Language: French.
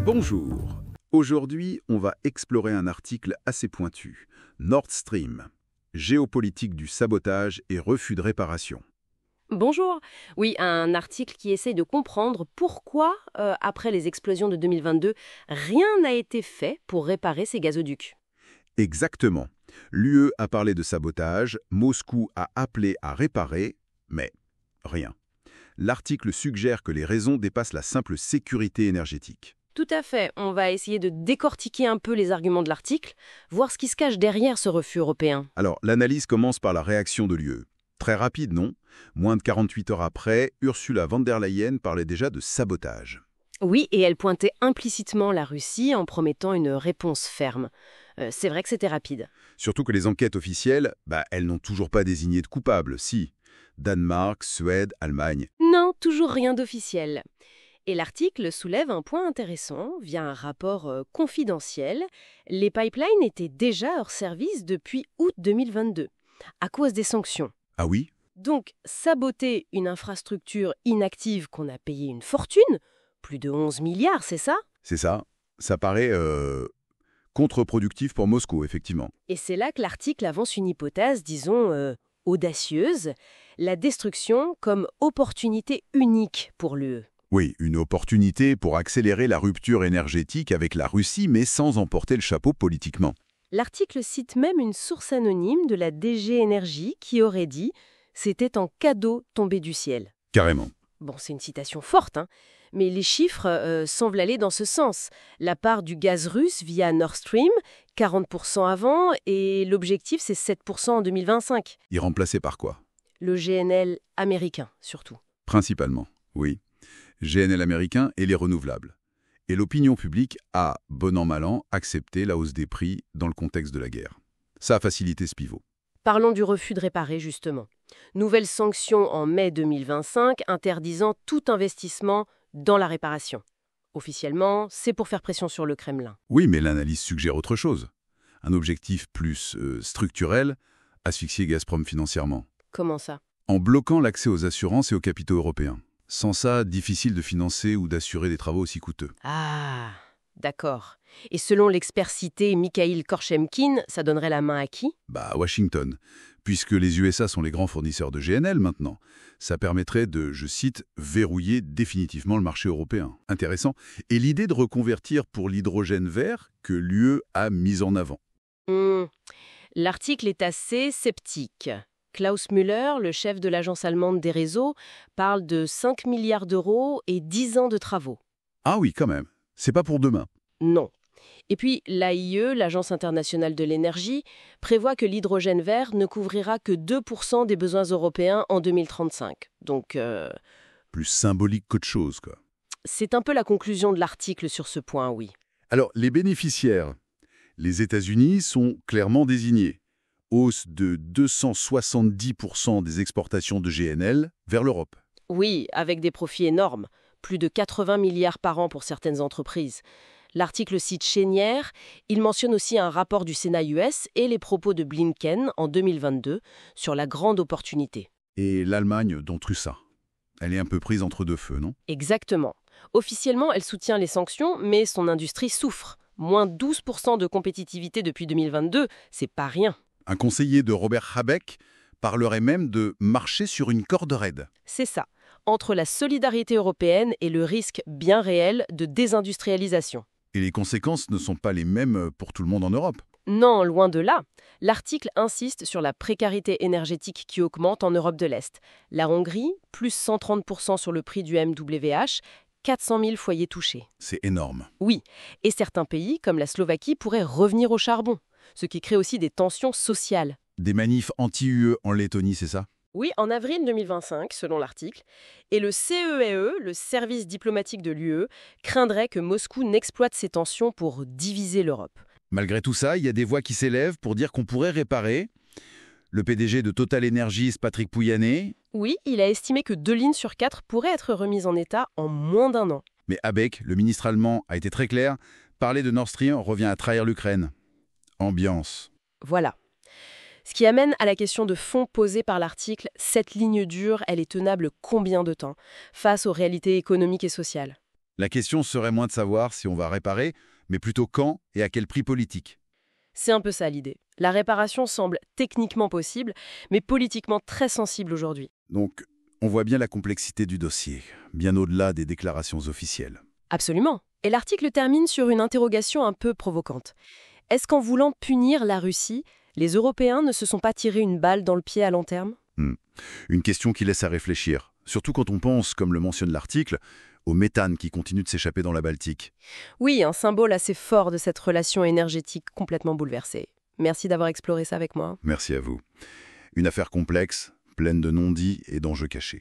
Bonjour. Aujourd'hui, on va explorer un article assez pointu. Nord Stream. Géopolitique du sabotage et refus de réparation. Bonjour. Oui, un article qui essaye de comprendre pourquoi, après les explosions de 2022, rien n'a été fait pour réparer ces gazoducs. Exactement. L'UE a parlé de sabotage, Moscou a appelé à réparer, mais rien. L'article suggère que les raisons dépassent la simple sécurité énergétique. Tout à fait. On va essayer de décortiquer un peu les arguments de l'article, voir ce qui se cache derrière ce refus européen. Alors, l'analyse commence par la réaction de l'UE. Très rapide, non? Moins de 48 heures après, Ursula von der Leyen parlait déjà de sabotage. Oui, et elle pointait implicitement la Russie en promettant une réponse ferme. C'est vrai que c'était rapide. Surtout que les enquêtes officielles, elles n'ont toujours pas désigné de coupable, si. Danemark, Suède, Allemagne. Non, toujours rien d'officiel. Et l'article soulève un point intéressant. Via un rapport confidentiel, les pipelines étaient déjà hors service depuis août 2022, à cause des sanctions. Ah oui? Donc, saboter une infrastructure inactive qu'on a payé une fortune, plus de 11 milliards, c'est ça? C'est ça. Ça paraît contre-productif pour Moscou, effectivement. Et c'est là que l'article avance une hypothèse, disons, audacieuse, la destruction comme opportunité unique pour l'UE. Oui, une opportunité pour accélérer la rupture énergétique avec la Russie, mais sans emporter le chapeau politiquement. L'article cite même une source anonyme de la DG Énergie qui aurait dit « c'était en cadeau tombé du ciel ». Carrément. Bon, c'est une citation forte, hein, mais les chiffres semblent aller dans ce sens. La part du gaz russe via Nord Stream, 40% avant, et l'objectif c'est 7% en 2025. Irremplacé par quoi? Le GNL américain, surtout. Principalement, oui. GNL américain et les renouvelables. Et l'opinion publique a, bon an mal an, accepté la hausse des prix dans le contexte de la guerre. Ça a facilité ce pivot. Parlons du refus de réparer, justement. Nouvelle sanction en mai 2025 interdisant tout investissement dans la réparation. Officiellement, c'est pour faire pression sur le Kremlin. Oui, mais l'analyse suggère autre chose. Un objectif plus structurel, asphyxier Gazprom financièrement. Comment ça? En bloquant l'accès aux assurances et aux capitaux européens. Sans ça, difficile de financer ou d'assurer des travaux aussi coûteux. Ah, d'accord. Et selon l'expert cité Mikhail Korchemkin, ça donnerait la main à qui? À Washington. Puisque les USA sont les grands fournisseurs de GNL maintenant. Ça permettrait de, je cite, verrouiller définitivement le marché européen. Intéressant. Et l'idée de reconvertir pour l'hydrogène vert que l'UE a mise en avant. L'article est assez sceptique. Klaus Müller, le chef de l'agence allemande des réseaux, parle de 5 milliards d'euros et 10 ans de travaux. Ah oui, quand même. C'est pas pour demain. Non. Et puis, l'AIE, l'Agence internationale de l'énergie, prévoit que l'hydrogène vert ne couvrira que 2% des besoins européens en 2035. Donc, Plus symbolique qu'autre chose, quoi. c'est un peu la conclusion de l'article sur ce point, oui. Alors, les bénéficiaires. Les États-Unis sont clairement désignés. Hausse de 270% des exportations de GNL vers l'Europe. Oui, avec des profits énormes, plus de 80 milliards par an pour certaines entreprises. L'article cite Cheniere, il mentionne aussi un rapport du Sénat US et les propos de Blinken en 2022 sur la grande opportunité. Et l'Allemagne dont Trussa. Elle est un peu prise entre deux feux, non? Exactement. Officiellement, elle soutient les sanctions, mais son industrie souffre. Moins 12% de compétitivité depuis 2022, c'est pas rien. Un conseiller de Robert Habeck parlerait même de marcher sur une corde raide. C'est ça, entre la solidarité européenne et le risque bien réel de désindustrialisation. Et les conséquences ne sont pas les mêmes pour tout le monde en Europe. Non, loin de là. L'article insiste sur la précarité énergétique qui augmente en Europe de l'Est. La Hongrie, plus 130% sur le prix du MWH, 400 000 foyers touchés. C'est énorme. Oui, et certains pays, comme la Slovaquie, pourraient revenir au charbon, ce qui crée aussi des tensions sociales. Des manifs anti-UE en Lettonie, c'est ça? Oui, en avril 2025, selon l'article. Et le CEAE, le service diplomatique de l'UE, craindrait que Moscou n'exploite ces tensions pour diviser l'Europe. Malgré tout ça, il y a des voix qui s'élèvent pour dire qu'on pourrait réparer. Le PDG de Total Energies, Patrick Pouyanné. Oui, il a estimé que 2 lignes sur 4 pourraient être remises en état en moins d'1 an. Mais Habeck, le ministre allemand, a été très clair. Parler de Nord Stream revient à trahir l'Ukraine. Ambiance. Voilà. Ce qui amène à la question de fond posée par l'article, cette ligne dure, elle est tenable combien de temps face aux réalités économiques et sociales? La question serait moins de savoir si on va réparer, mais plutôt quand et à quel prix politique. C'est un peu ça l'idée. La réparation semble techniquement possible, mais politiquement très sensible aujourd'hui. Donc, on voit bien la complexité du dossier, bien au-delà des déclarations officielles. Absolument. Et l'article termine sur une interrogation un peu provocante. Est-ce qu'en voulant punir la Russie, les Européens ne se sont pas tirés une balle dans le pied à long terme? Une question qui laisse à réfléchir, surtout quand on pense, comme le mentionne l'article, au méthane qui continue de s'échapper dans la Baltique. Oui, un symbole assez fort de cette relation énergétique complètement bouleversée. Merci d'avoir exploré ça avec moi. Merci à vous. Une affaire complexe, pleine de non-dits et d'enjeux cachés.